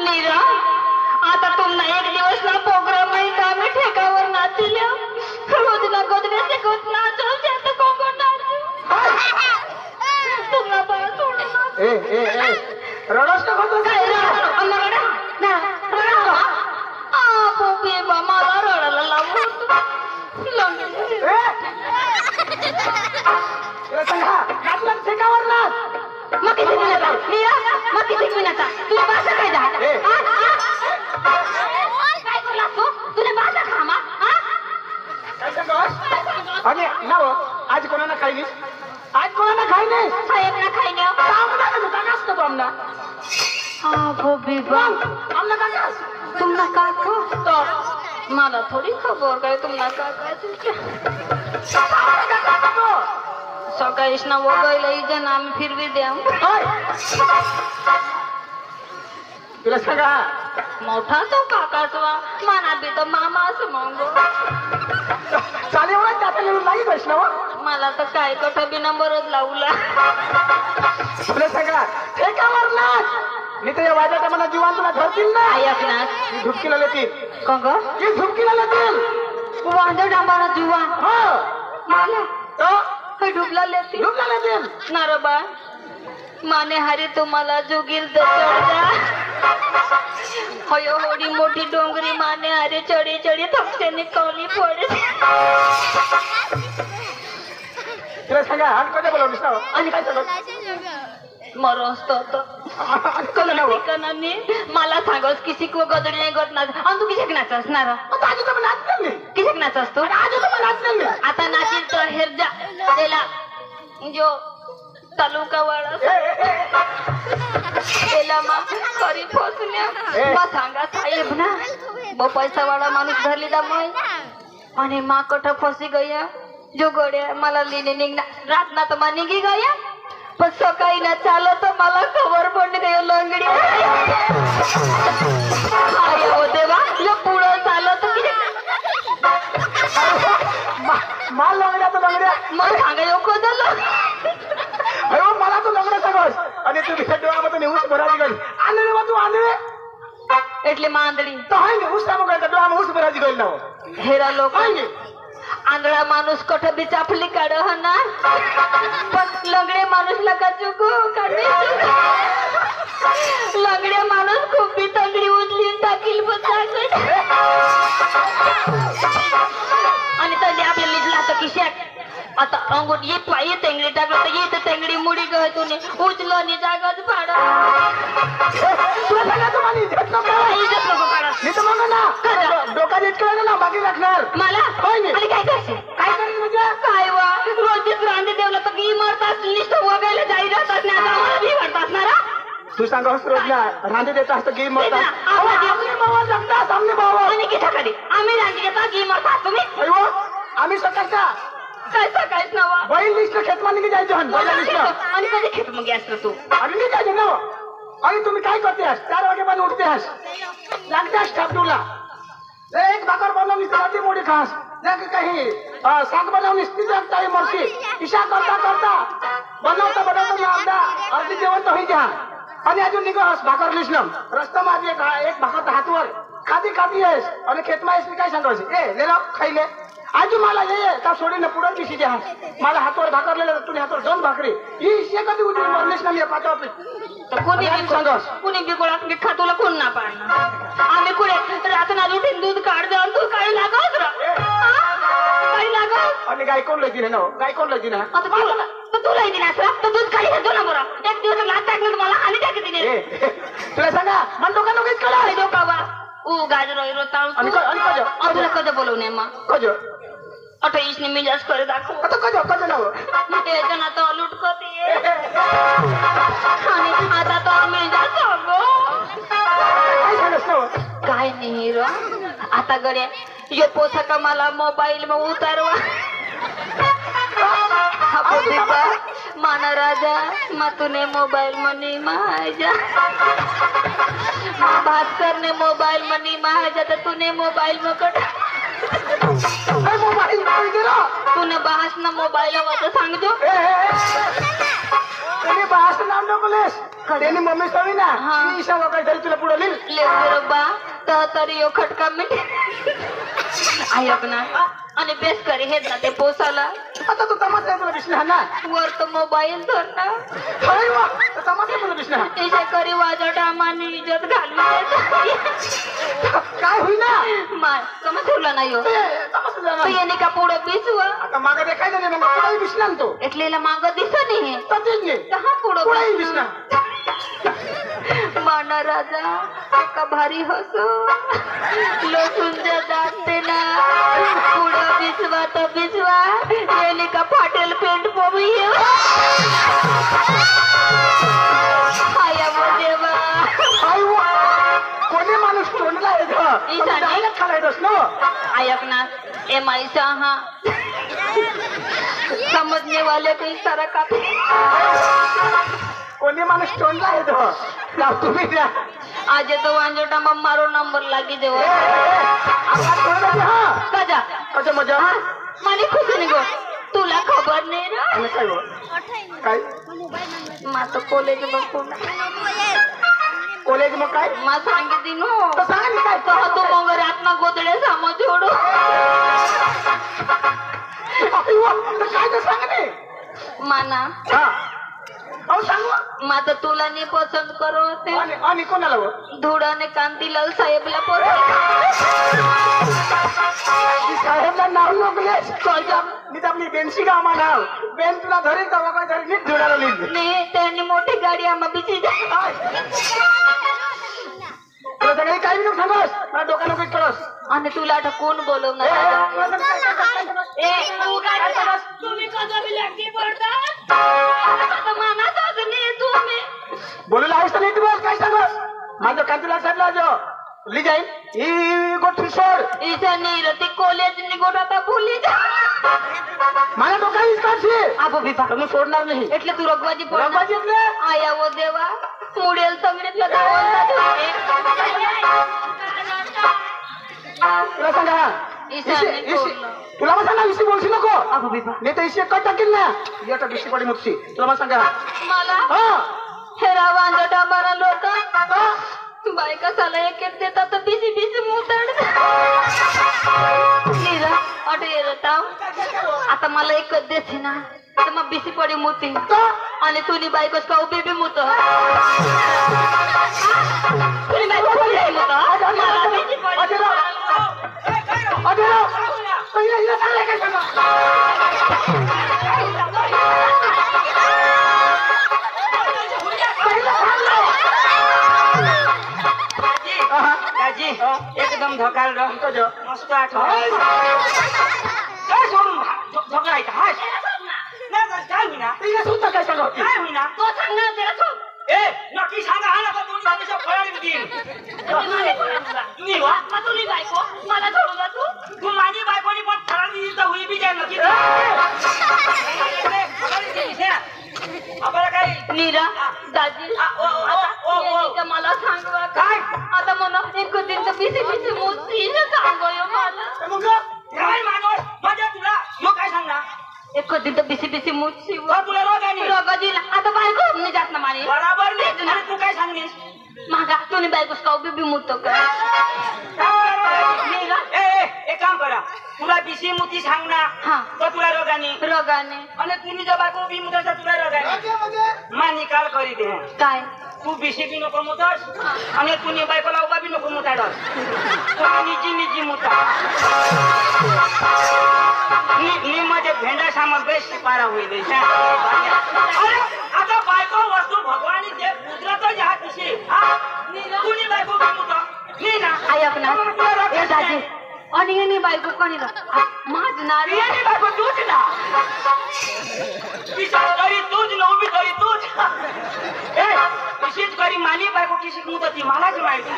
नीरा आता तुमना एक दिवस ना प्रोग्राम में आम्ही ठेकावर नाचल्या रोज ना गोदरे शिकवत नाचो जात कोकण नाचू तुमना बाळ सोडून ए ए ए रडस का होतो काय अम्मा रडा ना रडा आ पोपी बा मला रडायला लावू ए तुला सांगा नाचला ठेकावर नाच मग किती मिनिटा नीरा मग किती मिनिटा तुला भाषा काय जा काय बोलला तू तुला भाषा खामा काय सांगस आणि नाव आज कोणाला खाई नाही आज कोणाला खाई नाही साहेब ना खाई नाही आमना का काकास तो आमना हा पोपी बा आमना काकास तुमना काका तो मला थोडी खबर काय तुमना काका सकाळीच ना वगैरे इजन आम्ही फिरवी द्या तुला सांगा मोठा तो काकाच वा माना बी तर मामा असं मंगो चालेल ना त्याचा लिहून नाही बसला मला तर काय कठ बी नंबरच लावला तुला सांगा ठेकावर नाच मी तर या वाजाचा मला जीवन तुला धरतील ना ऐक ना ती झुपकीला लेतील कंग ती झुपकीला लेतील वांदो डांबारा जुवा हो मला तो हे डुबला लेती झुपला लेतील नारोबा माने हारी तुम्हाला जोगील तर चढ जा होयो होडी मोठी डोंगरी माने हारी चढी चढी थपसेने कवली पडे तुला सांगा आणि कधी बोलवलीस ना आणि काय सांगत मरस्तो ठिकाणी मला सांगस की शिकव गदडी नाही गत नाच आणि तू किशक नाच असणार आजी तर नाच नाही किशक नाच असतो आजी तर नाच नाही आता नाचील तर हेरजा त्याला जो तालुका वाडा त्याला मग खरी फसल्या मग सांगा साहेब ना ब पैसा वाडा माणूस धरली दा मग आणि मा कठ फसी गया जो गड्या मला लिहिणे निघणार रात ना तर मा निघी गया पण सकाळी ना चालत तर मला खबर पडली गयो लंगडी आया होते बा जो पुढं चालत माल लंगड्या तर लंगड्या मग सांगा यो खोदलं अरे मला तो लंगडा सांगस आणि तू डोळ्यामध्ये नेऊस भराजी गई आंधळे बा तू आंधळे એટલે માંદડી તો હાઈ ને ઉસ કામ કરતા ડોળામાં ઉસ ભરાજી ગઈ ના हेरा लोक હાઈ ને आंधळा माणूस कठ बी चाफली काढ ना पण लंगडे माणूस लका चुकू काढी लंगडे माणूस खूप बी तंगडी उचली टाकील पण आणि तंगडी आपल्या लिटला तर खिशात आता अंगूट ये पायी तेंगडी टाकलं तर येत तेंगडी मुडी गय तुने उचलो आणि जागाच पाड तुला सांगा तू माझी इज्जत नको इज्जत नको काढ मी तर मग ना डोका इतकं ना बाकी राखणार मला होय ने आणि काय करशील काय करेल म्हणजे काय वा रोजीच रांदे देवला तर की मरतात निष्ठ वगायला जाई राहतात ना आम्हाला भी वाटतात ना रा तू सांगस रोज ना रांदे देता असतं की मरता आम्ही बाबा जगता सामने बाबा आणि किती खाली आम्ही रांदे देता की मरतात तुम्ही अयो आम्ही सकाळचा काय सकाळीच नवा बैल लिस्ट खेतमानी की जायचं हन बैल लिस्ट आणि कधी खेत मग असतो तू आणि मी काय ना आणि तुम्ही काय करतेस 4 वाजेपर्यंत उठतेस लागतेस ठाकूरला एक भाकर बनवलीस रात्री मोठी खास जग काही साग बनवलीस ती जग काही मरशी इशा करता करता बनवता बनवता मी अर्धी जेवण तर होई घ्या आणि अजून निघास भाकर लिस्टम रस्ता माझी एक भाकर हातवर खाती खाती आहेस आणि खेतमायस मी काय सांगायचं ए ले लो खाईले आजू मला ये त्या सोडीनं पुढं दिशी द्या मला हातवर भाकरलेलं तुझ्या हातवर 2 भाकरी ही शे कधी उचलून मरलीस ना मी पाठवा तर कोणी सांगस कुणी बी गोळा मिठा तुला कोण ना पाडणार आम्ही कुठे रातना उठून दूध काढ जाऊन तू काही लागत रा काही लागत आणि गाय कोण लय दिले ना गाय कोण लय दिले आता तुला दिलास तर दूध काही घेतो ना बरं एक दिवस लाच टाकलं मला आणि टाकी दिली तुला सांगा मन डोका नकोच कळा अरे डोका वा गाजर वगैरे ताळू तुला कधी बोलवणे मग कजो 28 ने मिजाज करे दाखव आता कजो कजो ना ते जण आता लुटकते आणि आता तो मिजाज सांगो काय सांगस ना काय नाही रो आता गड्या यो पोथका मला मोबाईल में उतारवा माना राजा मा तूने मोबाईल मनी महाजा भास्कर ने मोबाईल मनी महाजा तर तूने मोबाईल में कट मोबाईल गेलो तूने बहास ना मोबाईल वाचा सांगतो त्याने बाळाचं नाव नको लेस त्याने मम्मी सवी ना हा. ईशा वगैरे तरी तुला पुढे लिहिल लेकर बा तरी यो खटका मिट ऐक ना आणि बेस करी हे ना ते पोसाला आता तू तमाशा आहे तुला विष्णू ना वर तो मोबाईल धर ना अरे वा तमाशा आहे तुला विष्णू तिच्या करी वाजट आम्हाने इज्जत घालून काय होईना माय समज ठेवला नाही हो तमाशा तो झाला. येणे का पुढं बिसवा आता मागे देखायचं नाही मग पुढे विष्णू आणतो एटलेला माग दिसत नाही तसेच नाही कहा पुढं पुढे बिसू? विष्णू माना राजा का भारी हसो लसूण जाते ना पुढं बिसवा तर बिसवा येणे का फाटेल पेंट पोमी आया देवा आई वा कोणी माणूस तोंडला आहे ईशानी? खालायचंस ना ऐक ना ए माईसा हा समझने वाले को इशारा काफी कोणी माणूस तोंडला आहे जाऊ तुम्ही द्या आज तो वांजोटा मग मारो नंबर लागी देव हा कजा कसं मजा मला खुशी निघो तुला खबर नाही रे आणि काय हो? काय माझं कॉलेज बघून कॉलेज मग काय मा सांगितली नो तर सांगा मी काय तो तू मग रातना गोदडे सामो जोडो आई वा, तर काय तर सांगा नाही माना हा अहो सांगू माझं तुला नाही पसंत करो ते आणि कोणाला हो? धुडाने कांतीलाल साहेबला पसंत ती साहेबला नाव नकलेस मी तर आपली बेनशी गाव नाव बेन तुला धरेल तर बाबा धरेल नीट धुडाला लिहिल नाही त्यांनी मोठी गाडी आम्हा बिची तुला सगळी काही नको सांगस मला डोका नको कळस आणि तुला आता कोण बोलवणार तुम्ही बोलू लागस तर नाही तुम्हाला काय सांगस माझं कांतीला साहेबला जो ली जाईल ही गोष्ट सोड ईशा नीरती कॉलेज निघून आता बोली माझ्या डोक्याला काढशी आबो बिपा तुम्ही सोडणार नाही એટલે તું રગવાજી પડ रघुबाजी એટલે આયા वो देवा मुडेल सगळीतलं तुला सांगा ईशान्य तुला मग सांगा विषय बोलशी नको आबो बिपा नाही तर इशी कट टाकील ना याचा विषय पडी मुक्षी तुला मग सांगा मला हा हेरा वांजटा मारा लोक हा? बायका साला एक एक देतात तर बिसी बिसी मुतड नीरा अटे येताव आता मला एकच देते ना तर मग बिसी पडी मुती आणि तुनी बायकोच का उभी बी मुत तुनी बायको पडी मुत मला बिसी पडी दाजी एकदम धकाल र मस्त आठवण काय सोडून झगडायचं हाच नाही काय होईना काय सांगा काय होईना तो सांग ना त्याला सोड ए नक्की सांगा हा ना दोन दिवसाच्या फळाने देईन तुम्ही वा तुनी बायको मला सोडून जा तू माझी बायकोनी पण फळाने दिली तर होई बी जाय नक्की आपल्याला काय नीरा दाजी आता मला सांगवा काय आता मला एक दिन तर बिसी बिसी मोती सांगो मला मग काय मानवर माझ्या तुला यो काय सांगणार एक दिन तर बिसी बिसी मोती तुला रोग आहे रगजीला आता बायको नाही जात ना माने बराबर नाही अरे तू काय सांगलीस मागा तुनी बायकोस का उभी बी मुतो का नीरा एक काम करा तुला बिसी मुती सांग ना हा तर तुला रोगाने रगाने आणि तुम्ही जर बायको बी मुताचा तुला रोगाने मा निकाल करी दे काय तू बिसी बी नको मुतास आणि तुम्ही बायकोला उभा बी नको मुताडस तुम्ही निजी निजी मुता मी माझे भेंडा सामा बेस्ट पारा होईल अरे आता बायको वस्तू भगवानी दे कुदरत या दिशी तुम्ही बायको बी मुता मी ना ऐक ना ए दाजी आणि यांनी बायको कोणी माझणार बियाणी बायको तूच ना पिसाच करी तूच ना उभी करी तूच ए पिशीच करी मानी बायको किशी मुदती मलाच माहिती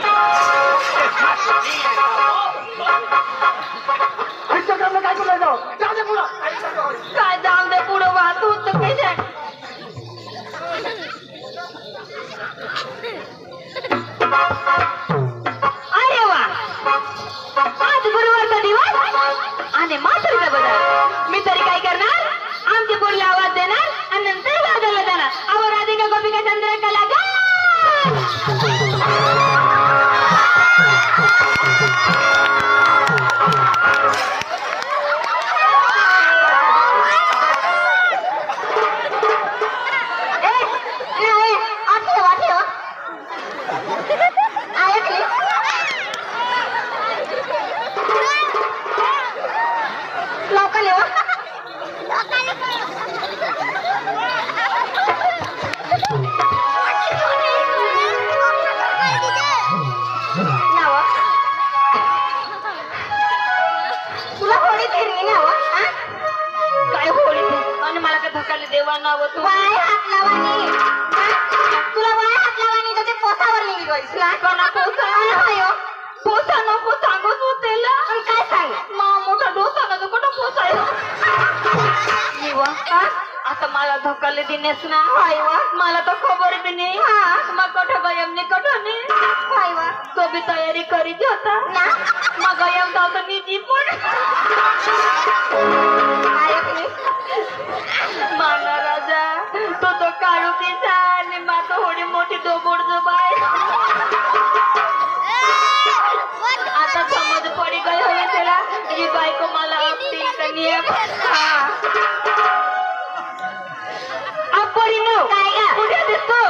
इंस्टाग्रामला काय करू जाऊ जाऊ दे पुढं काय जाऊन दे पुढं वाहतू तर कशा अरे वा आज गुरुवारचा दिवस काय नाव तू वाय हात लावानी तुला वाय हात लावानी तर ते पोसावर लिहिली गईस कोणा पोसा पोसा नको सांगत होतेला काय सांग मा मोठा डोसा ना तो कुठं पोसायला आता मला धक्काले दिनेस ना मला तर खबर बी नाही मग कठं गयम नाही कठं नाही तो बी तयारी करीत होता मग गयम जाऊ तर निजी पण माना राजा तो तो काळू पिसा आणि माता होडी मोठी दोबोड जुबाय आता समज पडी गई हवी त्याला ही बायको मला असतील का नियम परी नो काय ग कुठे दिसतो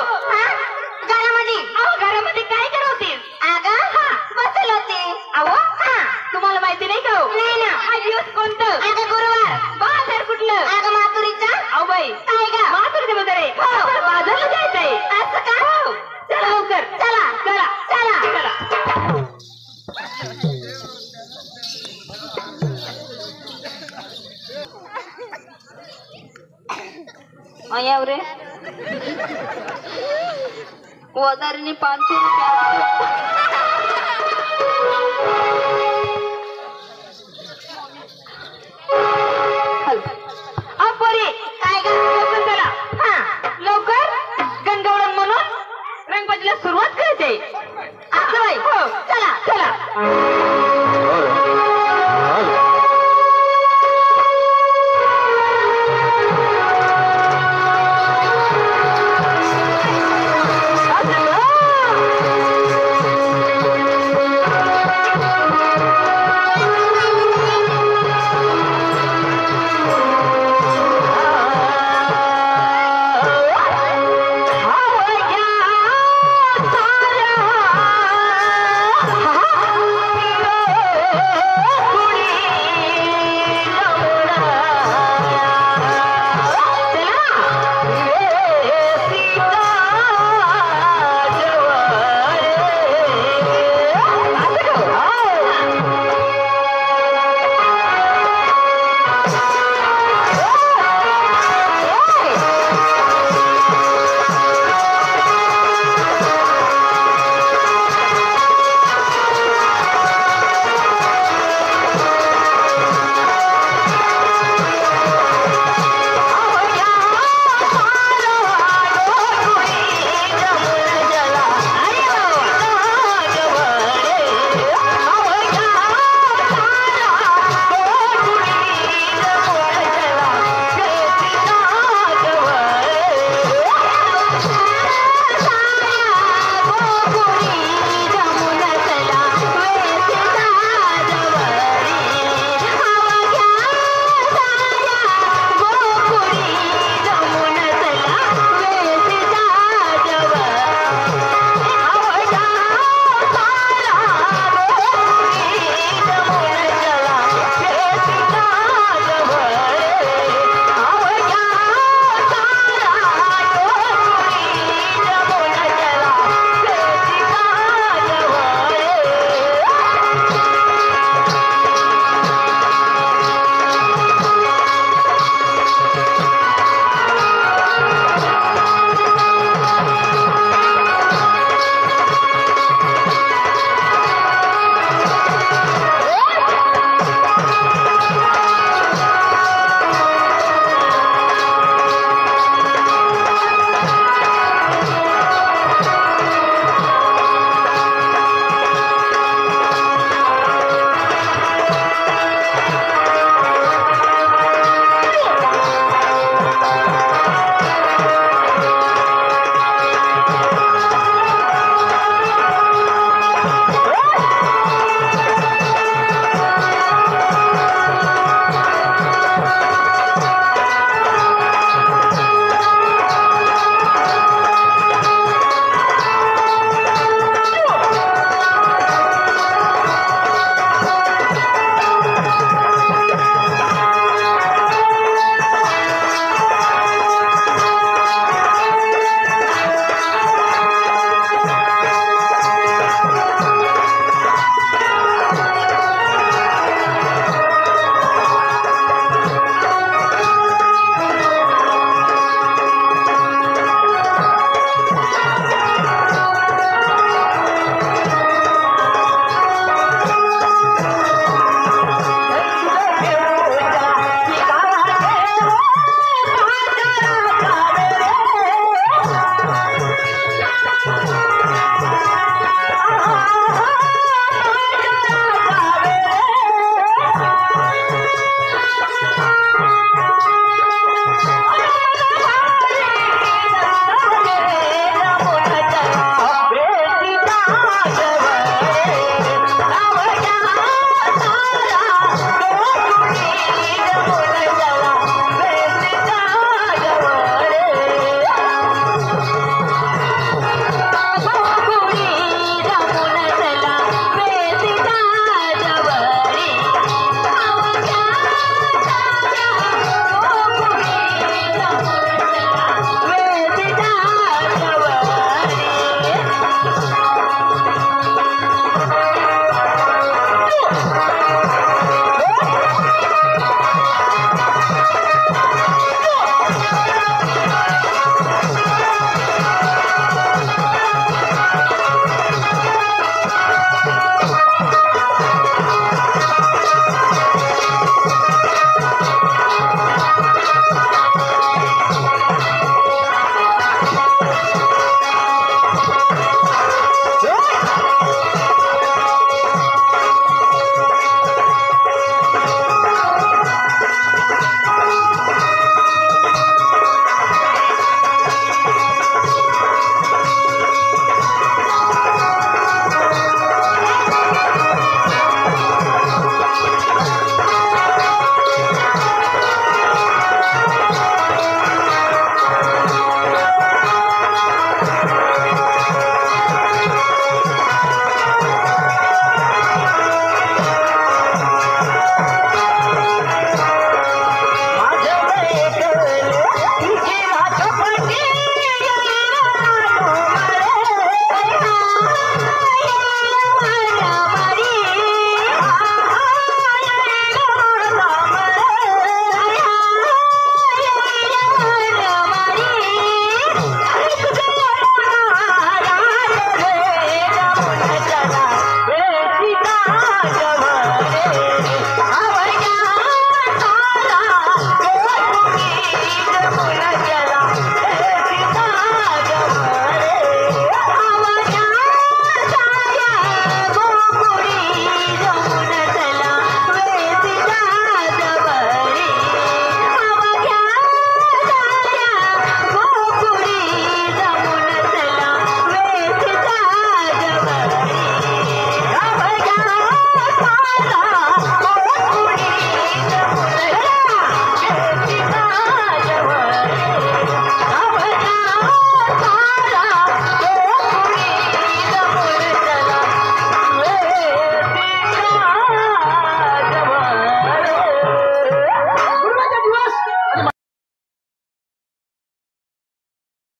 घरामध्ये घरामध्ये काय करत होतीस अगं बसल होते अहो तुम्हाला माहिती नाही का नाही ना हा दिवस कोणतं अगं गुरुवार बाजार कुठलं अगं मातुरीचा अहो बाई काय ग मातुरीचे बाजार आहे बाजारला जायचंय असं का हो चला लवकर चला चला चला चला अयाव रे वजारीने 500 रुपये काय ग लवकर चला लवकर गंगावळण म्हणून रंगबाजीला सुरुवात करायची असं बाई हो चला चला